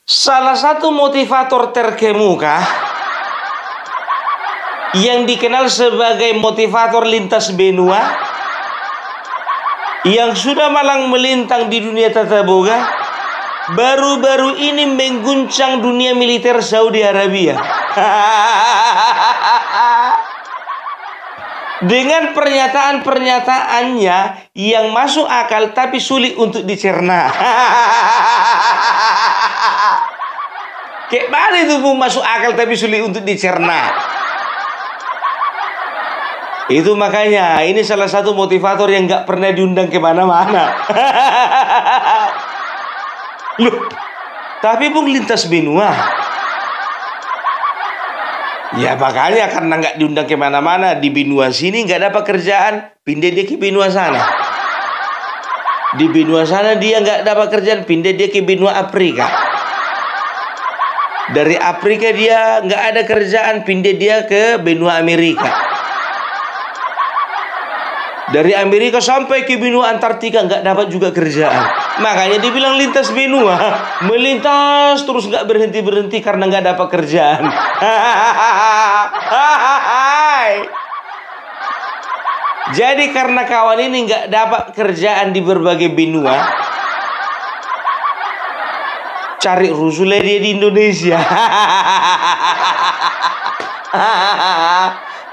Salah satu motivator terkemuka yang dikenal sebagai motivator lintas benua, yang sudah malang melintang di dunia tata boga, baru-baru ini mengguncang dunia militer Saudi Arabia dengan pernyataan-pernyataannya yang masuk akal tapi sulit untuk dicerna. Kayak mana itu masuk akal tapi sulit untuk dicerna? Itu makanya ini salah satu motivator yang gak pernah diundang kemana-mana. Loh, tapi Bung lintas benua. Ya makanya karena gak diundang kemana-mana, di benua sini gak dapat kerjaan, pindah dia ke benua sana. Di benua sana dia gak dapat kerjaan, pindah dia ke benua Afrika. Dari Afrika dia nggak ada kerjaan, pindah dia ke benua Amerika. Dari Amerika sampai ke benua Antartika nggak dapat juga kerjaan. Makanya dibilang lintas benua, melintas terus nggak berhenti karena nggak dapat kerjaan. Jadi karena kawan ini nggak dapat kerjaan di berbagai benua, cari rusuhnya dia di Indonesia.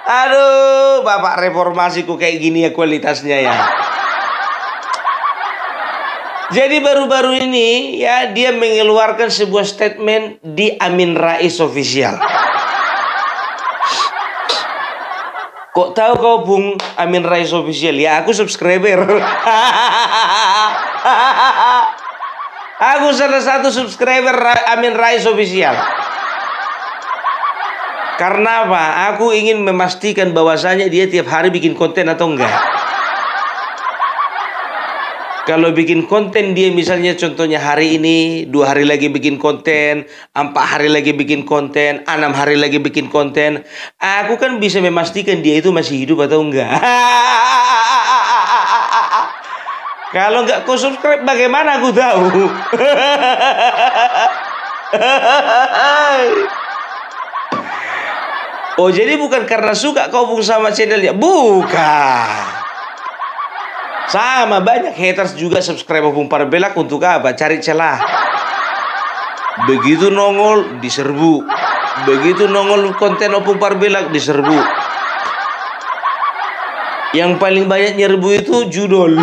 Aduh, bapak reformasiku kayak gini ya kualitasnya ya. Jadi baru-baru ini ya dia mengeluarkan sebuah statement di Amin Rais Official. Kok tahu kau Bung Amin Rais Official? Ya aku subscriber. Aku salah satu subscriber Amin Rais Official. Karena apa? Aku ingin memastikan bahwasanya dia tiap hari bikin konten atau enggak. Kalau bikin konten dia misalnya contohnya hari ini, 2 hari lagi bikin konten, 4 hari lagi bikin konten, 6 hari lagi bikin konten, aku kan bisa memastikan dia itu masih hidup atau enggak. Kalau nggak kau subscribe, bagaimana aku tahu? Oh, jadi bukan karena suka kau Bung sama channelnya? Bukan. Sama banyak haters juga subscribe Opung Parbelak untuk apa? Cari celah. Begitu nongol diserbu. Begitu nongol konten Opung Parbelak diserbu. Yang paling banyak nyerbu itu judul.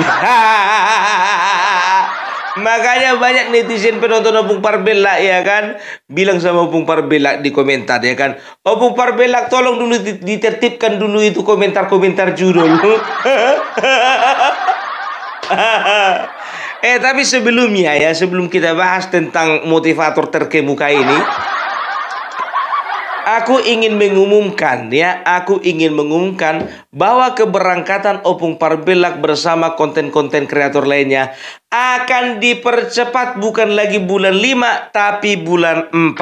Makanya banyak netizen penonton Opung Parbelak ya kan bilang sama Opung Parbelak di komentar ya kan, Opung Parbelak tolong dulu ditertibkan dulu itu komentar-komentar judul. Tapi sebelumnya ya, sebelum kita bahas tentang motivator terkemuka ini, aku ingin mengumumkan bahwa keberangkatan Opung Parbelak bersama konten-konten kreator lainnya akan dipercepat, bukan lagi bulan 5 tapi bulan 4.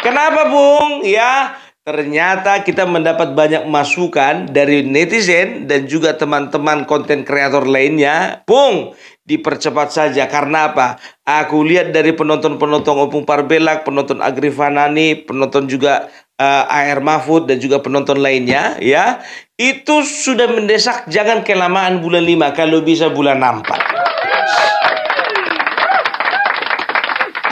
Kenapa Bung? Ya, ternyata kita mendapat banyak masukan dari netizen dan juga teman-teman konten kreator lainnya. Bung, dipercepat saja. Karena apa? Aku lihat dari penonton-penonton Opung Parbelak, penonton Agrifanani, penonton juga AR Mahfud dan juga penonton lainnya ya, itu sudah mendesak jangan kelamaan bulan 5, kalau bisa bulan 4.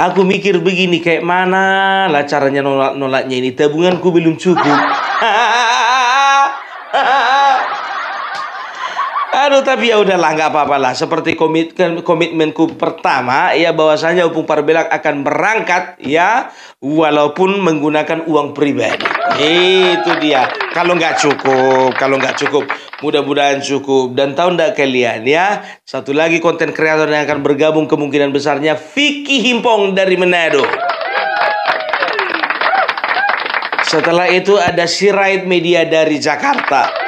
Aku mikir begini, kayak mana lah caranya nolaknya ini, tabunganku belum cukup. Aduh, tapi ya udahlah, nggak apa-apa lah. Seperti komitmenku pertama ya, bahwasanya Opung Parbelak akan berangkat ya, walaupun menggunakan uang pribadi. Itu dia. Kalau nggak cukup, mudah-mudahan cukup. Dan tahu nggak kalian ya, satu lagi konten kreator yang akan bergabung kemungkinan besarnya Vicky Himpong dari Manado. Setelah itu ada Sirait Media dari Jakarta.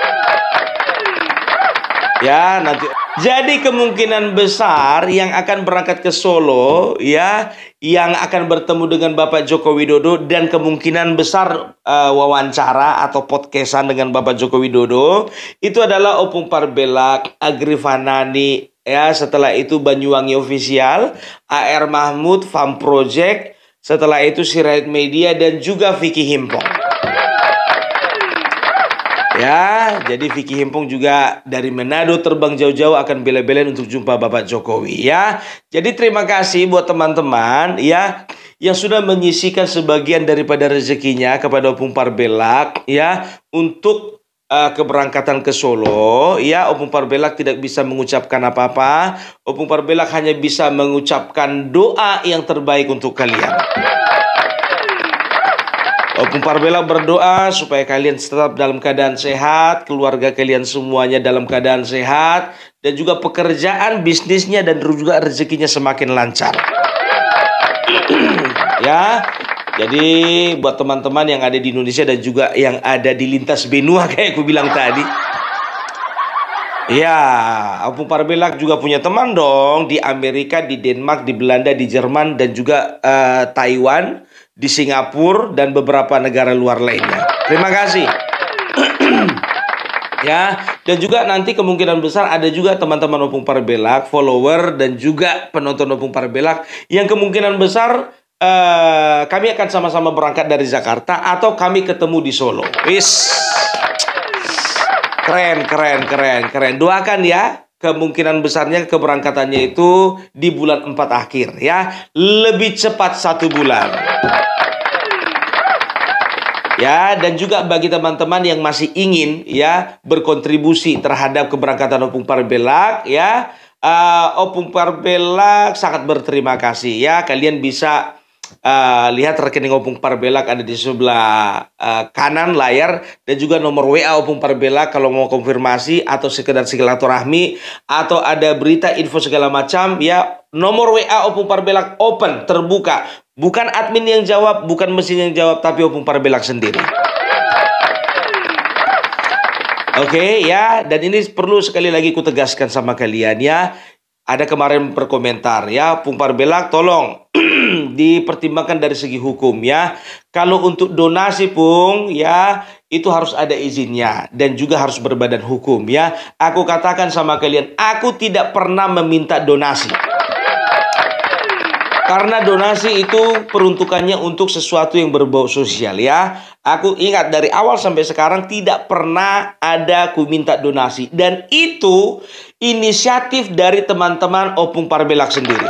Ya, nanti Jadi kemungkinan besar yang akan berangkat ke Solo ya, yang akan bertemu dengan Bapak Joko Widodo dan kemungkinan besar wawancara atau podcastan dengan Bapak Joko Widodo itu adalah Opung Parbelak, Agrifanani ya, setelah itu Banyuwangi Official, AR Mahmud, Farm Project, setelah itu Sirait Media dan juga Vicky Himpong. Ya, jadi Vicky Himpong juga dari Manado terbang jauh-jauh akan bela-belain untuk jumpa Bapak Jokowi ya. Jadi terima kasih buat teman-teman ya yang sudah menyisikan sebagian daripada rezekinya kepada Opung Parbelak ya untuk keberangkatan ke Solo ya. Opung Parbelak tidak bisa mengucapkan apa-apa. Opung Parbelak hanya bisa mengucapkan doa yang terbaik untuk kalian. Opung Parbelak berdoa supaya kalian tetap dalam keadaan sehat, keluarga kalian semuanya dalam keadaan sehat, dan juga pekerjaan, bisnisnya, dan juga rezekinya semakin lancar. Ya, jadi buat teman-teman yang ada di Indonesia dan juga yang ada di lintas benua kayak aku bilang tadi. Ya, Opung Parbelak juga punya teman dong di Amerika, di Denmark, di Belanda, di Jerman, dan juga Taiwan, di Singapura, dan beberapa negara luar lainnya. Terima kasih. Ya, dan juga nanti kemungkinan besar ada juga teman-teman Opung Parbelak, follower, dan juga penonton Opung Parbelak yang kemungkinan besar kami akan sama-sama berangkat dari Jakarta atau kami ketemu di Solo. Wis. Keren. Doakan ya, kemungkinan besarnya keberangkatannya itu di bulan 4 akhir ya. Lebih cepat 1 bulan. Ya, dan juga bagi teman-teman yang masih ingin ya berkontribusi terhadap keberangkatan Opung Parbelak ya. Opung Parbelak sangat berterima kasih ya. Kalian bisa lihat rekening Opung Parbelak ada di sebelah kanan layar, dan juga nomor WA Opung Parbelak kalau mau konfirmasi atau sekedar silaturahmi atau ada berita info segala macam ya. Nomor WA Opung Parbelak open, terbuka. Bukan admin yang jawab, bukan mesin yang jawab, tapi Opung Parbelak sendiri. Oke ya, dan ini perlu sekali lagi ku tegaskan sama kalian ya. Ada kemarin berkomentar ya, Opung Parbelak tolong dipertimbangkan dari segi hukum ya. Kalau untuk donasi Pung ya, itu harus ada izinnya dan juga harus berbadan hukum ya. Aku katakan sama kalian, aku tidak pernah meminta donasi. Karena donasi itu peruntukannya untuk sesuatu yang berbau sosial ya. Aku ingat dari awal sampai sekarang tidak pernah ada ku minta donasi. Dan itu inisiatif dari teman-teman Opung Parbelak sendiri.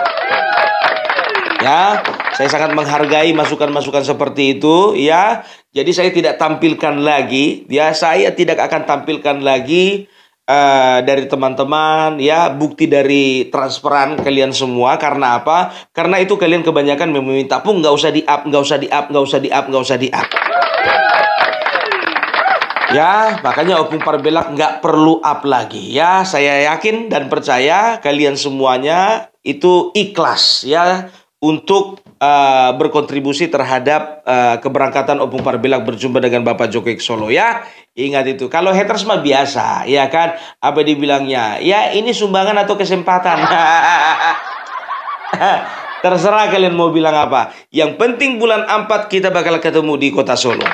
Ya, saya sangat menghargai masukan-masukan seperti itu ya. Jadi saya tidak tampilkan lagi ya. Saya tidak akan tampilkan lagi dari teman-teman ya, bukti dari transferan kalian semua. Karena apa? Karena itu kalian kebanyakan meminta Pung nggak usah di-up, nggak usah di-up, nggak usah di-up, nggak usah di-up. Ya, makanya Opung Parbelak nggak perlu up lagi ya. Saya yakin dan percaya kalian semuanya itu ikhlas ya untuk berkontribusi terhadap keberangkatan Opung Parbelak berjumpa dengan Bapak Jokowi Solo ya. Ingat itu. Kalau haters mah biasa ya kan. Apa dibilangnya? Ya ini sumbangan atau kesempatan. Terserah kalian mau bilang apa. Yang penting bulan 4 kita bakal ketemu di kota Solo.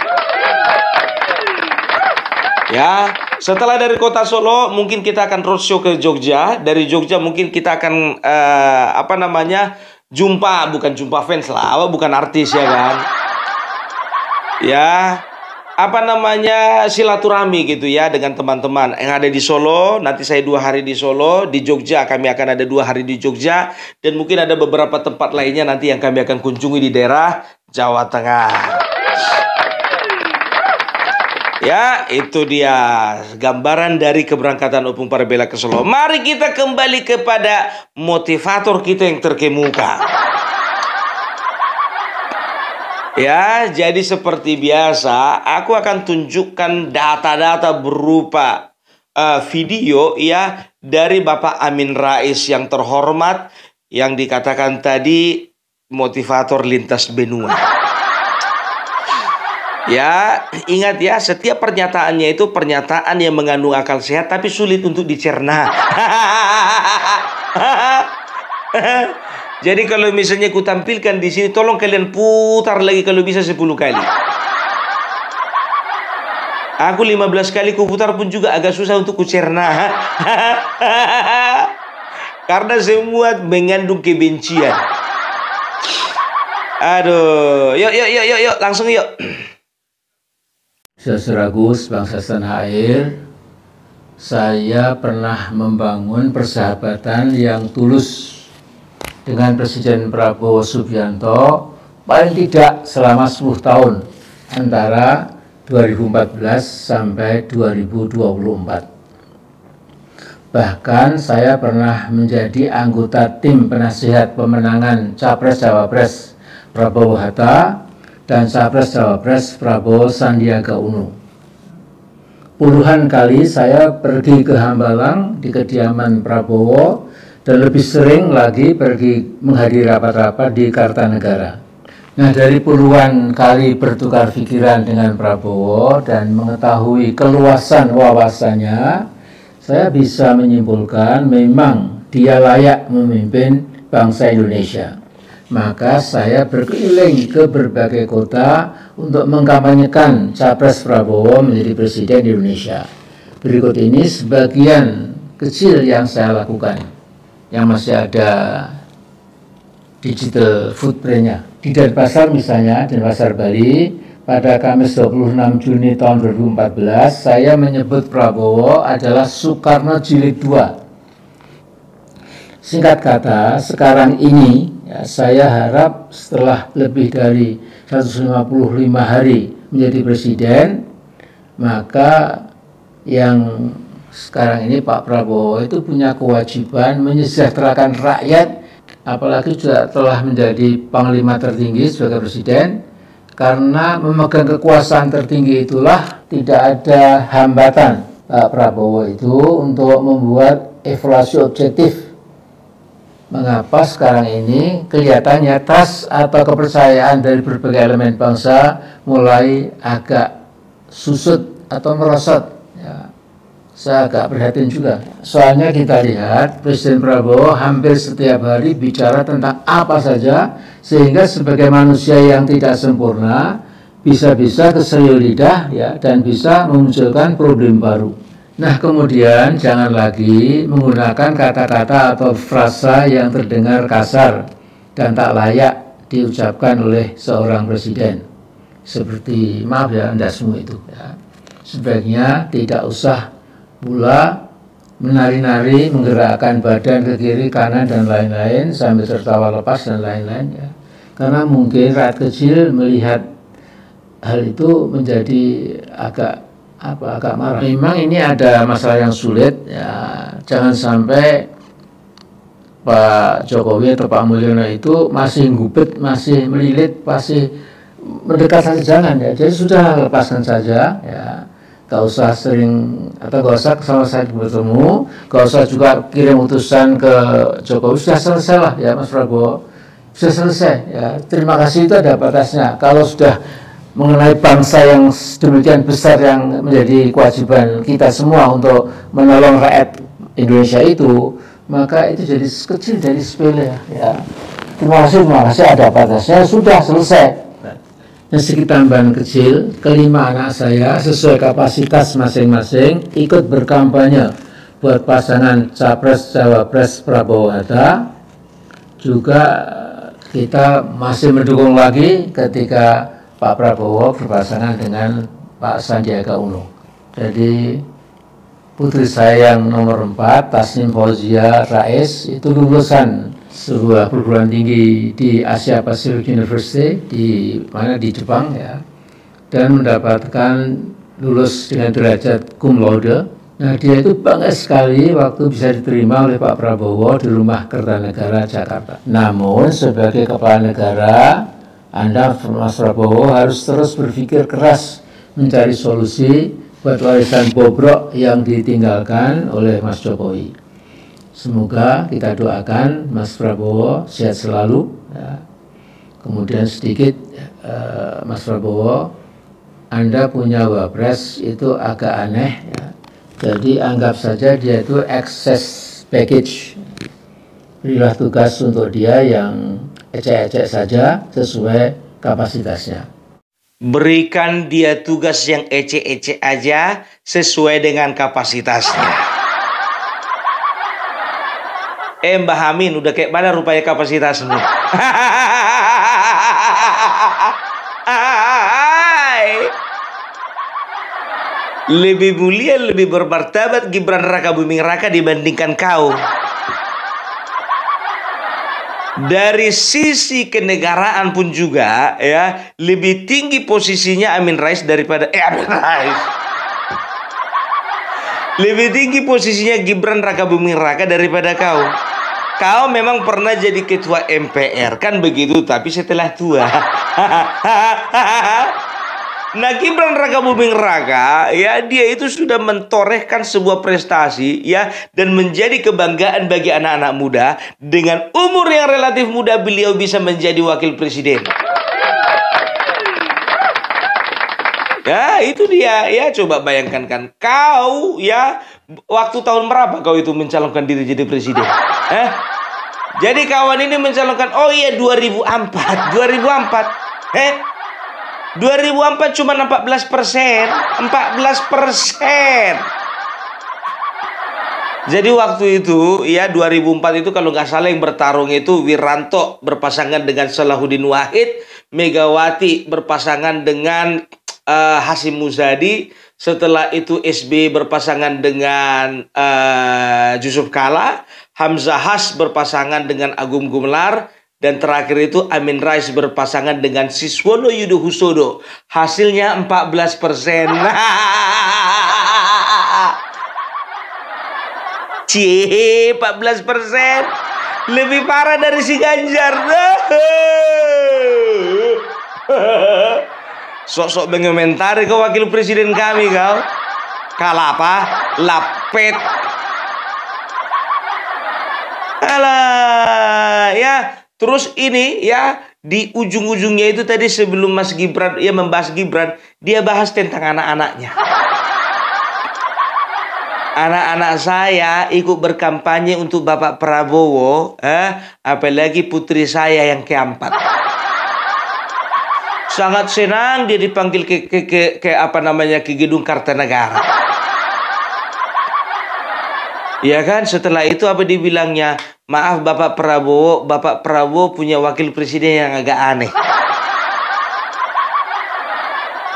Ya, setelah dari kota Solo mungkin kita akan roadshow ke Jogja. Dari Jogja mungkin kita akan jumpa, bukan jumpa fans lah, bukan artis ya kan. Ya, silaturahmi gitu ya dengan teman-teman yang ada di Solo. Nanti saya 2 hari di Solo, di Jogja kami akan ada 2 hari di Jogja, dan mungkin ada beberapa tempat lainnya nanti yang kami akan kunjungi di daerah Jawa Tengah. Ya, itu dia gambaran dari keberangkatan Opung Parbelak ke Solo. Mari kita kembali kepada motivator kita yang terkemuka. Ya, jadi seperti biasa, aku akan tunjukkan data-data berupa video ya dari Bapak Amin Rais yang terhormat, yang dikatakan tadi motivator lintas benua. Ya, ingat ya, setiap pernyataannya itu pernyataan yang mengandung akal sehat tapi sulit untuk dicerna. Jadi kalau misalnya ku tampilkan di sini, tolong kalian putar lagi kalau bisa 10 kali. Aku 15 kali ku putar pun juga agak susah untuk ku cerna. Karena semua mengandung kebencian. Aduh, yuk, langsung yuk. Saudaraku sebangsa setanah air, saya pernah membangun persahabatan yang tulus dengan Presiden Prabowo Subianto paling tidak selama 10 tahun antara 2014 sampai 2024. Bahkan saya pernah menjadi anggota tim penasihat pemenangan Capres-Cawapres Prabowo Hatta dan Capres-Cawapres Prabowo Sandiaga Uno. Puluhan kali saya pergi ke Hambalang di kediaman Prabowo dan lebih sering lagi pergi menghadiri rapat-rapat di Kartanegara. Nah, dari puluhan kali bertukar pikiran dengan Prabowo dan mengetahui keluasan wawasannya, saya bisa menyimpulkan memang dia layak memimpin bangsa Indonesia. Maka saya berkeliling ke berbagai kota untuk mengkampanyekan Capres Prabowo menjadi Presiden Indonesia. Berikut ini sebagian kecil yang saya lakukan, yang masih ada digital footprint-nya. Di Denpasar misalnya, Denpasar Bali, pada Kamis 26 Juni tahun 2014, saya menyebut Prabowo adalah Soekarno Jilid II. Singkat kata, sekarang ini ya, saya harap setelah lebih dari 155 hari menjadi presiden, maka yang sekarang ini Pak Prabowo itu punya kewajiban menyejahterakan rakyat, apalagi juga telah menjadi panglima tertinggi sebagai presiden, karena memegang kekuasaan tertinggi itulah tidak ada hambatan Pak Prabowo itu untuk membuat evaluasi objektif. Mengapa sekarang ini kelihatannya trust atau kepercayaan dari berbagai elemen bangsa mulai agak susut atau merosot. Ya, saya agak prihatin juga. Soalnya kita lihat Presiden Prabowo hampir setiap hari bicara tentang apa saja, sehingga sebagai manusia yang tidak sempurna bisa-bisa keseliu lidah ya, dan bisa memunculkan problem baru. Nah, kemudian jangan lagi menggunakan kata-kata atau frasa yang terdengar kasar dan tak layak diucapkan oleh seorang presiden. Seperti, maaf ya, Anda semua itu. Ya. Sebaiknya tidak usah pula menari-nari, menggerakkan badan ke kiri, kanan, dan lain-lain, sambil tertawa lepas dan lain-lain. Ya. Karena mungkin rakyat kecil melihat hal itu menjadi agak marah. Memang ini ada masalah yang sulit, ya, jangan sampai Pak Jokowi atau Pak Mulyono itu masih gubet, masih melilit, masih mendekat saja, jangan ya. Jadi sudah lepaskan saja, ya, gak usah sering atau gak usah sama saya bertemu, gak usah juga kirim utusan ke Jokowi, sudah selesai lah ya Mas Prabowo, sudah selesai ya. Terima kasih itu ada batasnya. Kalau sudah mengenai bangsa yang demikian besar yang menjadi kewajiban kita semua untuk menolong rakyat Indonesia itu, maka itu jadi kecil, jadi sepele ya. Terima kasih ada batasnya, sudah selesai. Dan sedikit tambahan kecil, kelima anak saya sesuai kapasitas masing-masing ikut berkampanye buat pasangan Capres-Cawapres Prabowo Hatta. Juga kita masih mendukung lagi ketika Pak Prabowo berpasangan dengan Pak Sandiaga Uno. Jadi putri saya yang nomor 4, Tasnim Fauzia Rais, itu lulusan sebuah perguruan tinggi di Asia Pacific University di Jepang ya, dan mendapatkan lulus dengan derajat cum laude. Nah, dia itu bangga sekali waktu bisa diterima oleh Pak Prabowo di Rumah Kertanegara Jakarta. Namun sebagai kepala negara, Anda, Mas Prabowo, harus terus berpikir keras mencari solusi buat warisan bobrok yang ditinggalkan oleh Mas Jokowi. Semoga kita doakan Mas Prabowo sehat selalu. Ya. Kemudian sedikit Mas Prabowo Anda punya wapres itu agak aneh ya. Jadi anggap saja dia itu excess package. Berilah tugas untuk dia yang ecek-ecek saja sesuai kapasitasnya. Berikan dia tugas yang ecek-ecek aja sesuai dengan kapasitasnya. Mbak Hamin, udah kayak mana rupanya kapasitasmu? Lebih mulia, lebih bermartabat Gibran Raka Buming Raka dibandingkan kau. Dari sisi kenegaraan pun juga ya, lebih tinggi posisinya Amin Rais daripada Amin Rais. Lebih tinggi posisinya Gibran Raka Buming Raka daripada kau. Kau memang pernah jadi ketua MPR, kan begitu, tapi setelah tua. Nah, Gibran Raka Buming Raka ya, dia itu sudah mentorehkan sebuah prestasi ya, dan menjadi kebanggaan bagi anak-anak muda. Dengan umur yang relatif muda, beliau bisa menjadi wakil presiden. Ya, itu dia ya. Coba bayangkan kan, kau ya, waktu tahun berapa kau itu mencalonkan diri jadi presiden? Jadi kawan ini mencalonkan, oh iya 2004. 2004 cuma 14%. 14%. Jadi waktu itu ya, 2004 itu kalau nggak salah yang bertarung itu Wiranto berpasangan dengan Salahuddin Wahid, Megawati berpasangan dengan Hasyim Muzadi. Setelah itu SBY berpasangan dengan Yusuf Kala, Hamzah Has berpasangan dengan Agung Gumelar, dan terakhir itu Amin Rais berpasangan dengan Siswono Yudhohusodo. Hasilnya 14%. Cie, 14%. Lebih parah dari si Ganjar. Sok-sok mengomentari kau wakil presiden kami kau. Kalah apa? Lapet. Alah ya. Terus ini ya, di ujung-ujungnya itu tadi sebelum Mas Gibran ya membahas Gibran, dia bahas tentang anak-anaknya. Anak-anak saya ikut berkampanye untuk Bapak Prabowo, apalagi putri saya yang keempat. Sangat senang dia dipanggil ke Gedung Kartanegara. Ya kan, setelah itu apa dibilangnya? Maaf Bapak Prabowo punya wakil presiden yang agak aneh.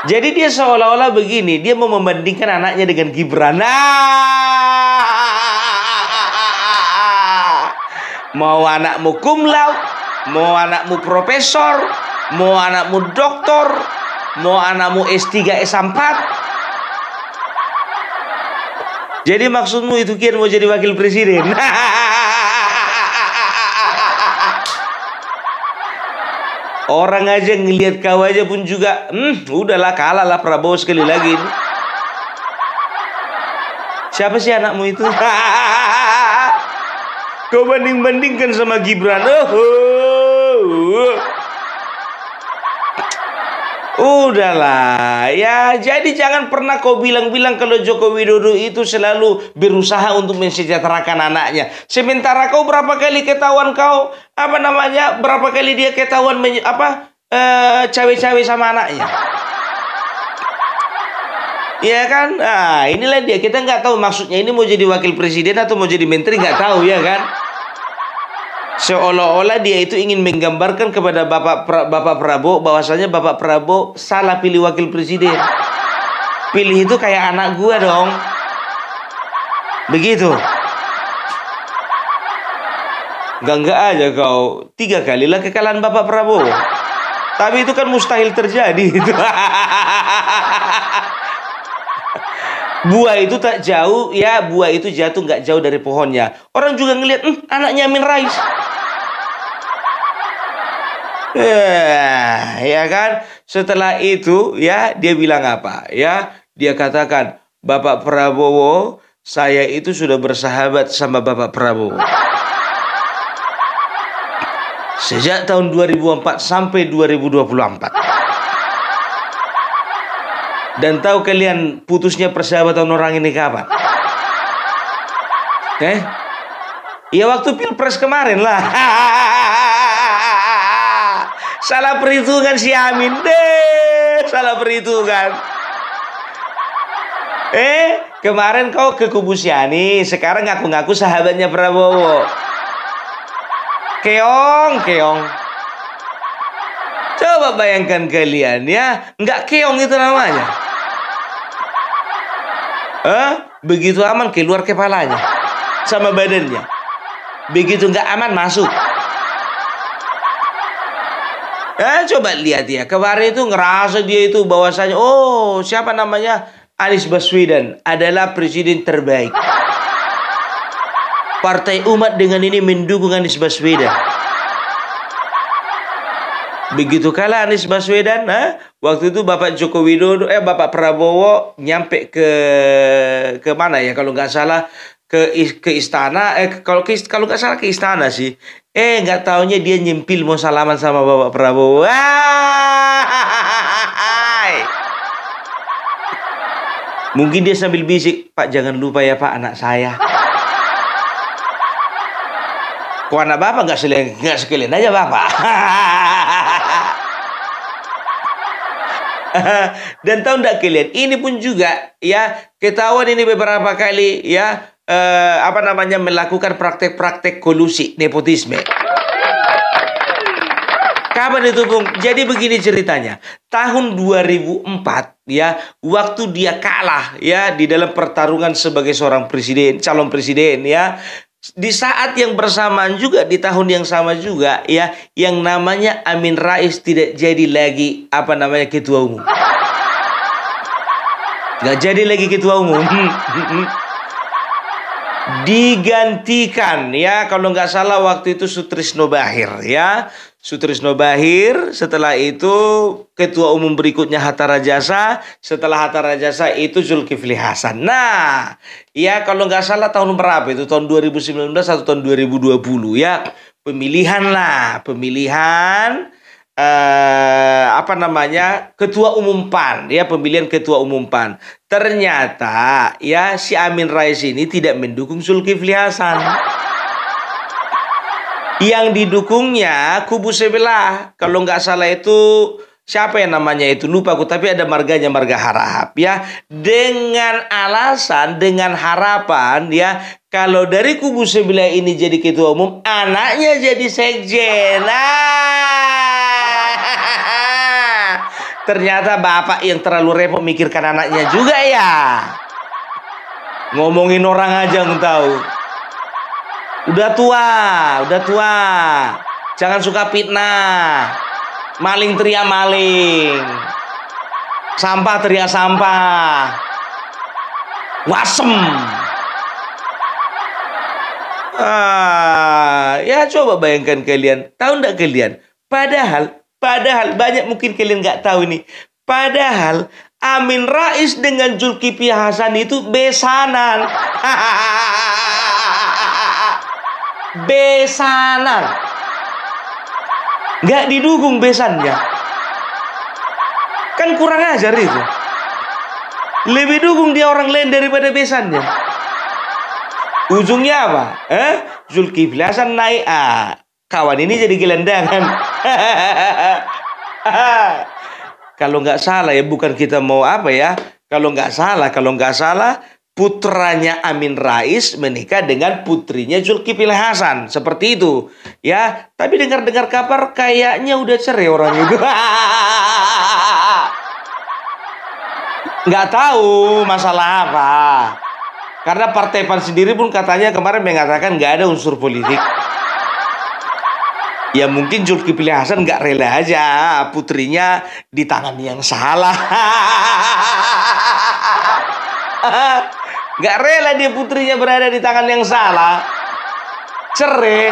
Jadi dia seolah-olah begini, dia mau membandingkan anaknya dengan Gibran. Mau anakmu cum laude, mau anakmu profesor, mau anakmu doktor, mau anakmu S3 S4. Jadi maksudmu itu Kian mau jadi wakil presiden? Orang aja ngelihat kau aja pun juga, udahlah kalah lah Prabowo sekali lagi. Siapa sih anakmu itu? Kau banding-bandingkan sama Gibran. Udahlah ya, jadi jangan pernah kau bilang-bilang kalau Joko Widodo itu selalu berusaha untuk mensejahterakan anaknya. Sementara kau berapa kali ketahuan berapa kali dia ketahuan cawe-cawe sama anaknya. Ya kan? Nah, inilah dia, kita nggak tahu maksudnya ini mau jadi wakil presiden atau mau jadi menteri, nggak tahu ya kan? Seolah-olah dia itu ingin menggambarkan kepada Bapak Prabowo bahwasanya Bapak Prabowo salah pilih wakil presiden. Pilih itu kayak anak gua dong. Begitu. Enggak aja kau 3 kalilah kekalahan Bapak Prabowo. Tapi itu kan mustahil terjadi. Buah itu tak jauh ya, buah itu jatuh nggak jauh dari pohonnya. Orang juga ngelihat anaknya Amin Rais. Ya kan? Setelah itu ya dia bilang apa? Ya, dia katakan, Bapak Prabowo, saya itu sudah bersahabat sama Bapak Prabowo sejak tahun 2004 sampai 2024. Dan tahu kalian putusnya persahabatan orang ini kapan? Ya waktu pilpres kemarin lah. Salah perhitungan si Amin deh. Salah perhitungan. Kemarin kau ke kubu si Ani, sekarang ngaku-ngaku sahabatnya Prabowo. Keong. Coba bayangkan kalian ya, nggak keong itu namanya. Begitu aman keluar kepalanya sama badannya. Begitu nggak aman masuk. Coba lihat ya, kemarin itu ngerasa dia itu bahwasanya, oh siapa namanya, Anies Baswedan adalah presiden terbaik. Partai Umat dengan ini mendukung Anies Baswedan. Begitu kalah Anies Baswedan, waktu itu Bapak Joko Widodo, Bapak Prabowo nyampe ke mana ya, kalau nggak salah ke istana, kalau nggak salah ke istana sih. Nggak taunya dia nyempil mau salaman sama Bapak Prabowo. Mungkin dia sambil bisik, Pak jangan lupa ya Pak anak saya. Kok anak Bapak nggak sekalian aja Bapak. Dan tahu nggak kalian, ini pun juga ya ketahuan ini beberapa kali ya melakukan praktek-praktek kolusi nepotisme. Kapan itu Bung? Jadi begini ceritanya. Tahun 2004 ya, waktu dia kalah ya di dalam pertarungan sebagai seorang presiden, calon presiden ya. Di saat yang bersamaan juga, di tahun yang sama juga ya, yang namanya Amin Rais tidak jadi lagi ketua umum. Nggak jadi lagi ketua umum. Digantikan ya, kalau nggak salah waktu itu Sutrisno Bahir ya. Sutrisno Bahir, setelah itu ketua umum berikutnya Hatta Rajasa, setelah Hatta Rajasa itu Zulkifli Hasan. Nah, ya kalau nggak salah tahun berapa itu, tahun 2019 atau tahun 2020 ya, pemilihan ketua umum PAN ya, pemilihan ketua umum PAN. Ternyata ya si Amin Rais ini tidak mendukung Zulkifli Hasan. Yang didukungnya kubu sebelah, kalau nggak salah itu siapa yang namanya itu, lupa aku, tapi ada marganya, Marga Harahap ya, dengan alasan, dengan harapan ya, kalau dari kubu sebelah ini jadi ketua umum, anaknya jadi sekjen. Ternyata bapak yang terlalu repot mikirkan anaknya juga ya. Ngomongin orang aja nggak tahu. Udah tua. Jangan suka fitnah. Maling teriak maling. Sampah teriak sampah. Wasem. Ya coba bayangkan kalian. Tahu nggak kalian? Padahal banyak mungkin kalian nggak tahu ini. Padahal Amin Rais dengan Zulkifli Hasan itu besanan. Besanan. Nggak didukung besannya. Kan kurang ajar itu. Lebih dukung dia orang lain daripada besannya. Ujungnya apa? Zulkifli Hasan naik. Kawan ini jadi gelandangan. Kalau nggak salah ya, bukan kita mau kalau nggak salah putranya Amin Rais menikah dengan putrinya Zulkifli Hasan, seperti itu ya. Tapi dengar kabar kayaknya udah cerai orang itu. Nggak tahu masalah apa, karena Partai PAN sendiri pun katanya kemarin mengatakan nggak ada unsur politik. Ya mungkin Zulkifli Hasan nggak rela aja putrinya di tangan yang salah. Nggak rela dia putrinya berada di tangan yang salah. Cerai.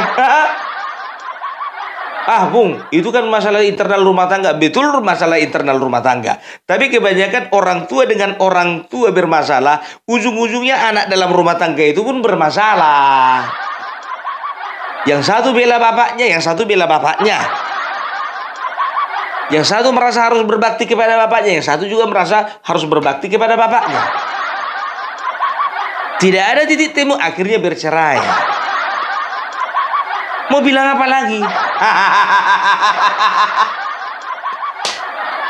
Bung, itu kan masalah internal rumah tangga. Betul, masalah internal rumah tangga. Tapi kebanyakan orang tua dengan orang tua bermasalah, ujung-ujungnya anak dalam rumah tangga itu pun bermasalah. Yang satu bela bapaknya, yang satu bela bapaknya. Yang satu merasa harus berbakti kepada bapaknya, yang satu juga merasa harus berbakti kepada bapaknya. Tidak ada titik temu, akhirnya bercerai. Mau bilang apa lagi?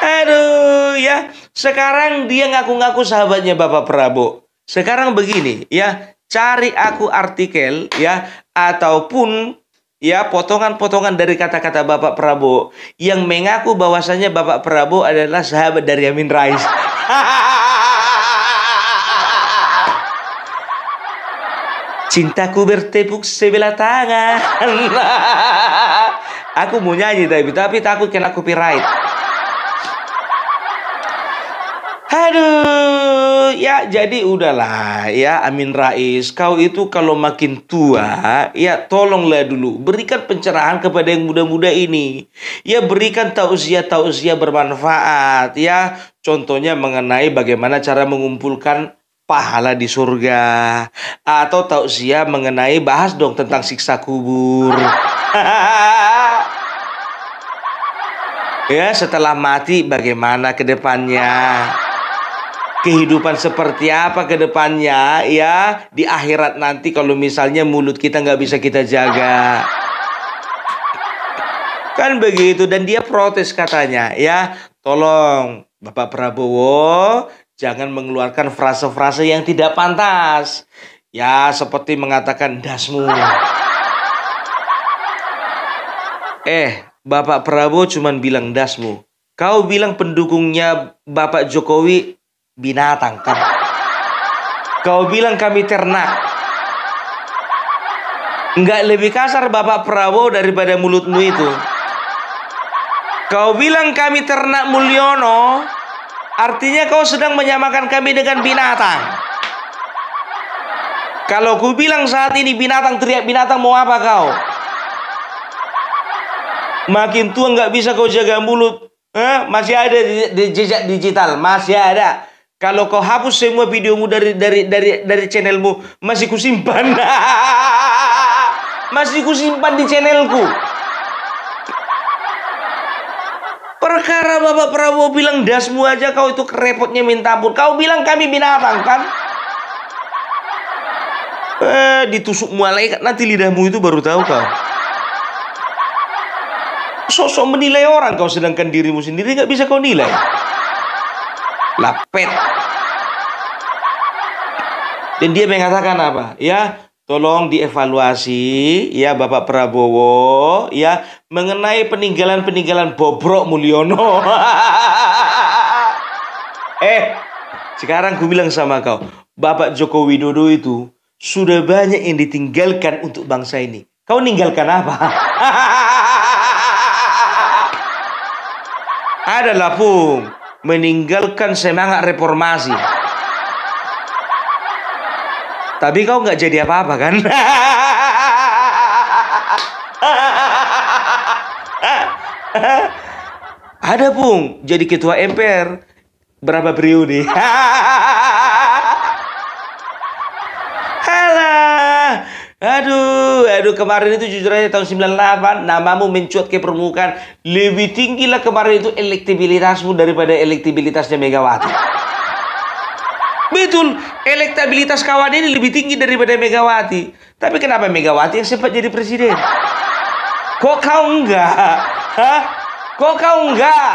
Aduh ya, sekarang dia ngaku-ngaku sahabatnya Bapak Prabowo. Sekarang begini ya, cari aku artikel ya, ataupun ya potongan-potongan dari kata-kata Bapak Prabowo yang mengaku bahwasanya Bapak Prabowo adalah sahabat dari Amin Rais. Cintaku bertepuk sebelah tangan. Aku mau nyanyi tapi takut kena copyright. Aduh, ya jadi udahlah ya Amin Rais, kau itu kalau makin tua, ya tolonglah dulu berikan pencerahan kepada yang muda-muda ini. Ya berikan tausiah-tausiah bermanfaat ya. Contohnya mengenai bagaimana cara mengumpulkan pahala di surga. Atau tausiah mengenai bahas dong tentang siksa kubur. Ya setelah mati bagaimana ke depannya. Kehidupan seperti apa ke depannya ya di akhirat nanti kalau misalnya mulut kita nggak bisa kita jaga. Kan begitu, dan dia protes katanya ya, tolong Bapak Prabowo jangan mengeluarkan frase-frase yang tidak pantas. Ya seperti mengatakan dasmu. Bapak Prabowo cuman bilang dasmu. Kau bilang pendukungnya Bapak Jokowi binatang kan? Kau bilang kami ternak. Enggak lebih kasar Bapak Prabowo daripada mulutmu itu. Kau bilang kami ternak Mulyono, artinya kau sedang menyamakan kami dengan binatang. Kalau ku bilang saat ini binatang teriak binatang, mau apa kau? Makin tua nggak bisa kau jaga mulut. Masih ada di jejak digital, masih ada. Kalau kau hapus semua videomu dari channelmu, masih kusimpan. Masih kusimpan di channelku. Perkara Bapak Prabowo bilang dasmu aja kau itu repotnya minta ampun. Kau bilang kami binatang kan? Ditusuk malaikat nanti lidahmu itu baru tahu kau. Sosok menilai orang kau, sedangkan dirimu sendiri nggak bisa kau nilai. Lapet. Dan dia mengatakan apa? Ya, tolong dievaluasi ya Bapak Prabowo ya mengenai peninggalan-peninggalan bobrok Mulyono. Sekarang ku bilang sama kau, Bapak Joko Widodo itu sudah banyak yang ditinggalkan untuk bangsa ini. Kau ninggalkan apa? Adalah Pung, meninggalkan semangat reformasi. Tapi kau nggak jadi apa-apa kan? Ada Pung, jadi ketua MPR berapa periode? Halah. Aduh, kemarin itu jujur aja tahun 98 namamu mencuat ke permukaan. Lebih tinggi lah kemarin itu elektabilitasmu daripada elektabilitasnya Megawati. Betul, elektabilitas kawan ini lebih tinggi daripada Megawati. Tapi kenapa Megawati yang sempat jadi presiden? Kok kau enggak? Hah? Kok kau enggak?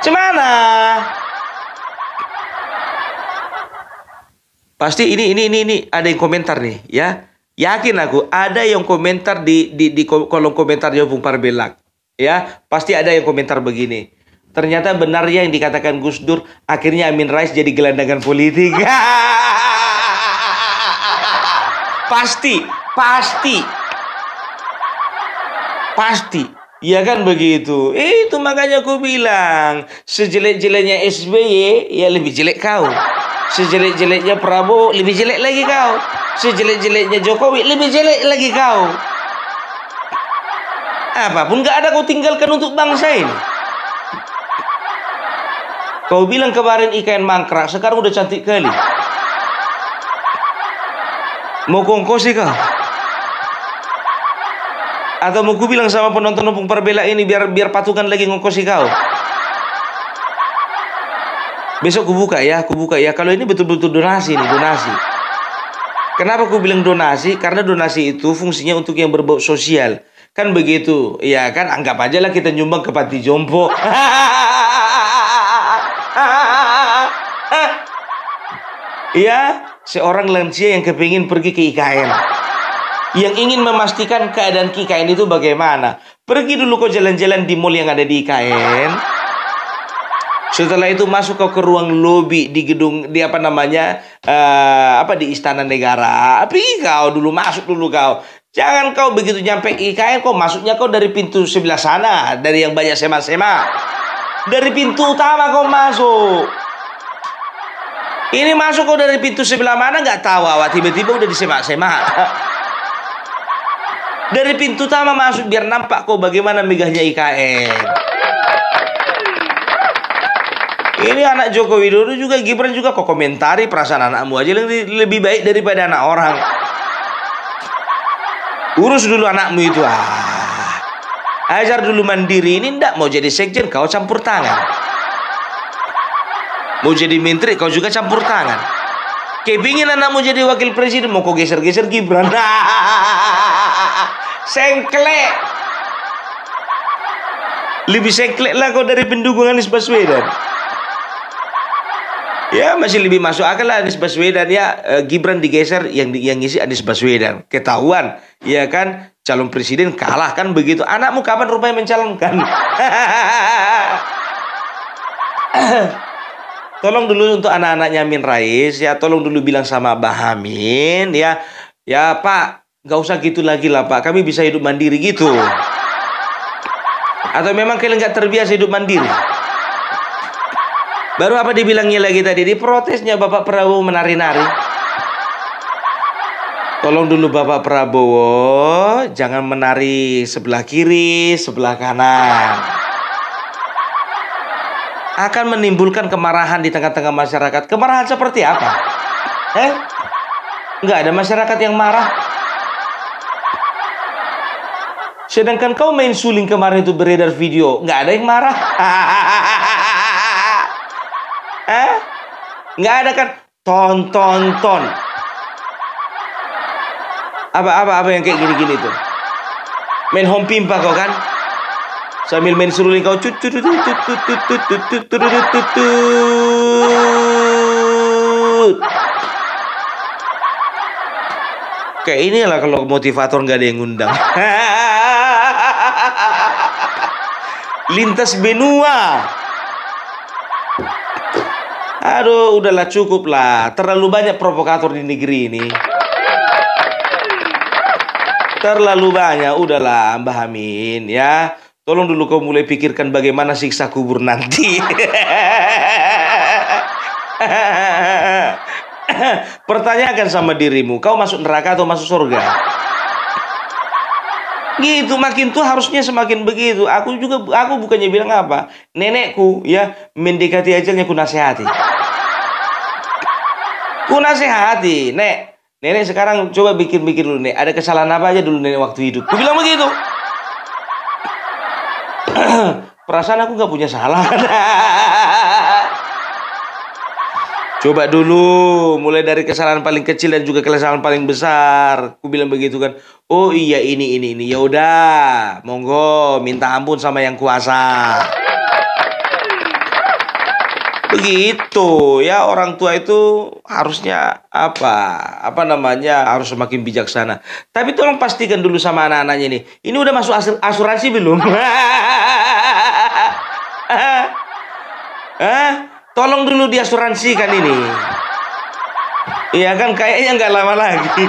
Cemana? Pasti ini ada yang komentar nih ya. Yakin aku ada yang komentar di kolom komentarnya Bung Parbelak. Ya, pasti ada yang komentar begini. Ternyata benar ya yang dikatakan Gus Dur, akhirnya Amin Rais jadi gelandangan politik. Pasti. Ya kan begitu. Itu makanya aku bilang, sejelek-jeleknya SBY ya lebih jelek kau. Sejelek-jeleknya Prabowo lebih jelek lagi kau. Sejelek-jeleknya Jokowi lebih jelek lagi kau. Apapun gak ada kau tinggalkan untuk bangsa ini. Kau bilang kemarin ikan mangkrak, sekarang udah cantik kali. Mau kongkosi kau? Atau mau ku bilang sama penonton Opung Perbela ini biar patungan lagi ngongkosi kau. Besok ku buka ya. Kalau ini betul-betul donasi nih, donasi. Kenapa ku bilang donasi? Karena donasi itu fungsinya untuk yang berbau sosial. Kan begitu. Ya kan, anggap aja lah kita nyumbang ke panti jompo. Ya, seorang lansia yang kepingin pergi ke IKN, yang ingin memastikan keadaan IKN itu bagaimana. Pergi dulu kau jalan-jalan di mall yang ada di IKN. Setelah itu masuk kau ke ruang lobi di gedung, di apa namanya, di Istana Negara. Pergi kau dulu, masuk dulu kau. Jangan kau begitu nyampe IKN kau masuknya kau dari pintu sebelah sana, dari yang banyak semak-semak. Dari pintu utama kau masuk. Ini masuk kau dari pintu sebelah mana nggak tahu, awak tiba-tiba udah disemak-semak. Dari pintu utama masuk biar nampak kau bagaimana megahnya IKN. Ini anak Joko Widodo juga, Gibran juga, kau komentari perasaan anakmu aja lebih baik daripada anak orang. Urus dulu anakmu itu. Ajar dulu mandiri. Ini ndak mau jadi sekjen kau campur tangan. Mau jadi menteri kau juga campur tangan. Kepingin anakmu jadi wakil presiden, mau kau geser-geser Gibran. Sengklek. Lebih sengklek lah kau dari pendukung Anies Baswedan. Ya masih lebih masuk akal lah Anies Baswedan ya. Gibran digeser, yang ngisi Anies Baswedan. Ketahuan, ya kan, calon presiden kalah kan begitu. Anakmu kapan rupanya mencalonkan? Tolong dulu untuk anak-anaknya Amin Rais ya, tolong dulu bilang sama Mbah Amin ya. Ya Pak, nggak usah gitu lagi lah Pak, kami bisa hidup mandiri gitu. Atau memang kalian nggak terbiasa hidup mandiri? Baru apa dibilangnya lagi tadi, di protesnya Bapak Prabowo menari-nari. Tolong dulu Bapak Prabowo, jangan menari sebelah kiri, sebelah kanan. Akan menimbulkan kemarahan di tengah-tengah masyarakat. Kemarahan seperti apa? Nggak ada masyarakat yang marah. Sedangkan kau main suling kemarin itu beredar video, nggak ada yang marah. Nggak ada kan? Ton. Apa yang kayak gini-gini tuh? Main home pimpa kau kan? Sambil main seruling kau kayak inilah kalau motivator nggak ada yang ngundang. Lintas benua. Aduh, udahlah cukup lah. Terlalu banyak provokator di negeri ini. Terlalu banyak, udahlah Mbah Amin ya. Tolong dulu kau mulai pikirkan bagaimana siksa kubur nanti. Pertanyakan sama dirimu, kau masuk neraka atau masuk surga? Gitu, makin tua harusnya semakin begitu. Aku bukannya bilang apa. Nenekku ya mendekati ajalnya ku nasihati. Nenek sekarang coba pikir-pikir dulu nek, ada kesalahan apa aja dulu nenek waktu hidup. Ku bilang begitu. Perasaan aku nggak punya salah. Coba dulu mulai dari kesalahan paling kecil dan juga kesalahan paling besar. Aku bilang begitu kan. Oh iya ini. Ya udah, monggo minta ampun sama yang kuasa. Begitu ya, orang tua itu harusnya harus semakin bijaksana. Tapi tolong pastikan dulu sama anak-anaknya nih. Ini udah masuk asuransi belum? Tolong dulu diasuransikan ini. Iya kan, kayaknya nggak lama lagi.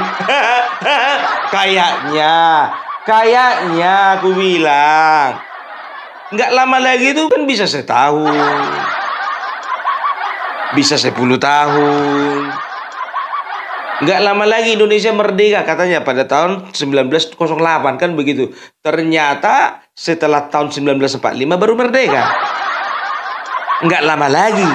Kayaknya aku bilang nggak lama lagi itu kan bisa setahun. Bisa 10 tahun. Nggak lama lagi Indonesia merdeka katanya pada tahun 1908 kan begitu. Ternyata setelah tahun 1945 baru merdeka. Nggak lama lagi.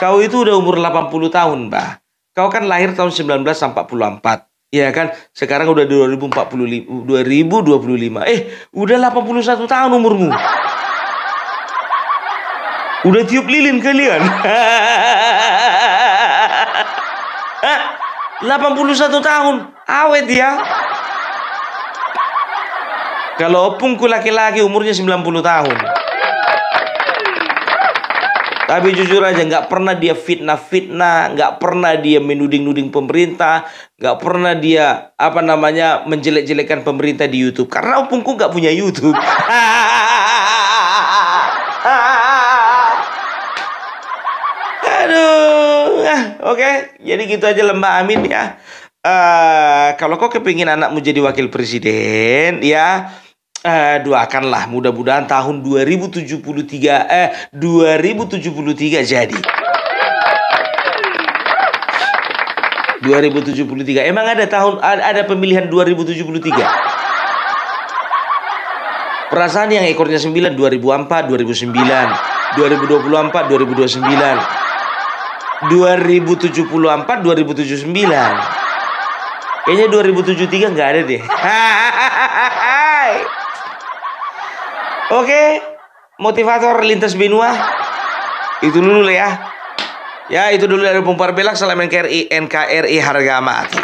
Kau itu udah umur 80 tahun, Mbah. Kau kan lahir tahun 1944. Iya kan? Sekarang udah 2025. Udah 81 tahun umurmu. Udah tiup lilin kalian. 81 tahun. Awet ya. Kalau opungku laki-laki umurnya 90 tahun. Tapi jujur aja nggak pernah dia fitnah-fitnah, nggak pernah dia menuding-nuding pemerintah, nggak pernah dia menjelek-jelekan pemerintah di YouTube. Karena opungku nggak punya YouTube. Aduh, oke. Jadi gitu aja Mbak Amin ya. Kalau kau kepingin anakmu jadi wakil presiden, ya. Doakanlah mudah-mudahan tahun 2073 jadi. 2073. Emang ada pemilihan 2073? Perasaan yang ekornya 9 2004, 2009, 2024, 2029. 2074, 2079. Kayaknya 2073 nggak ada deh. Oke, motivator lintas benua. Itu dulu lah ya. Ya, itu dulu dari Pumpar Belak. Salam NKRI harga mati.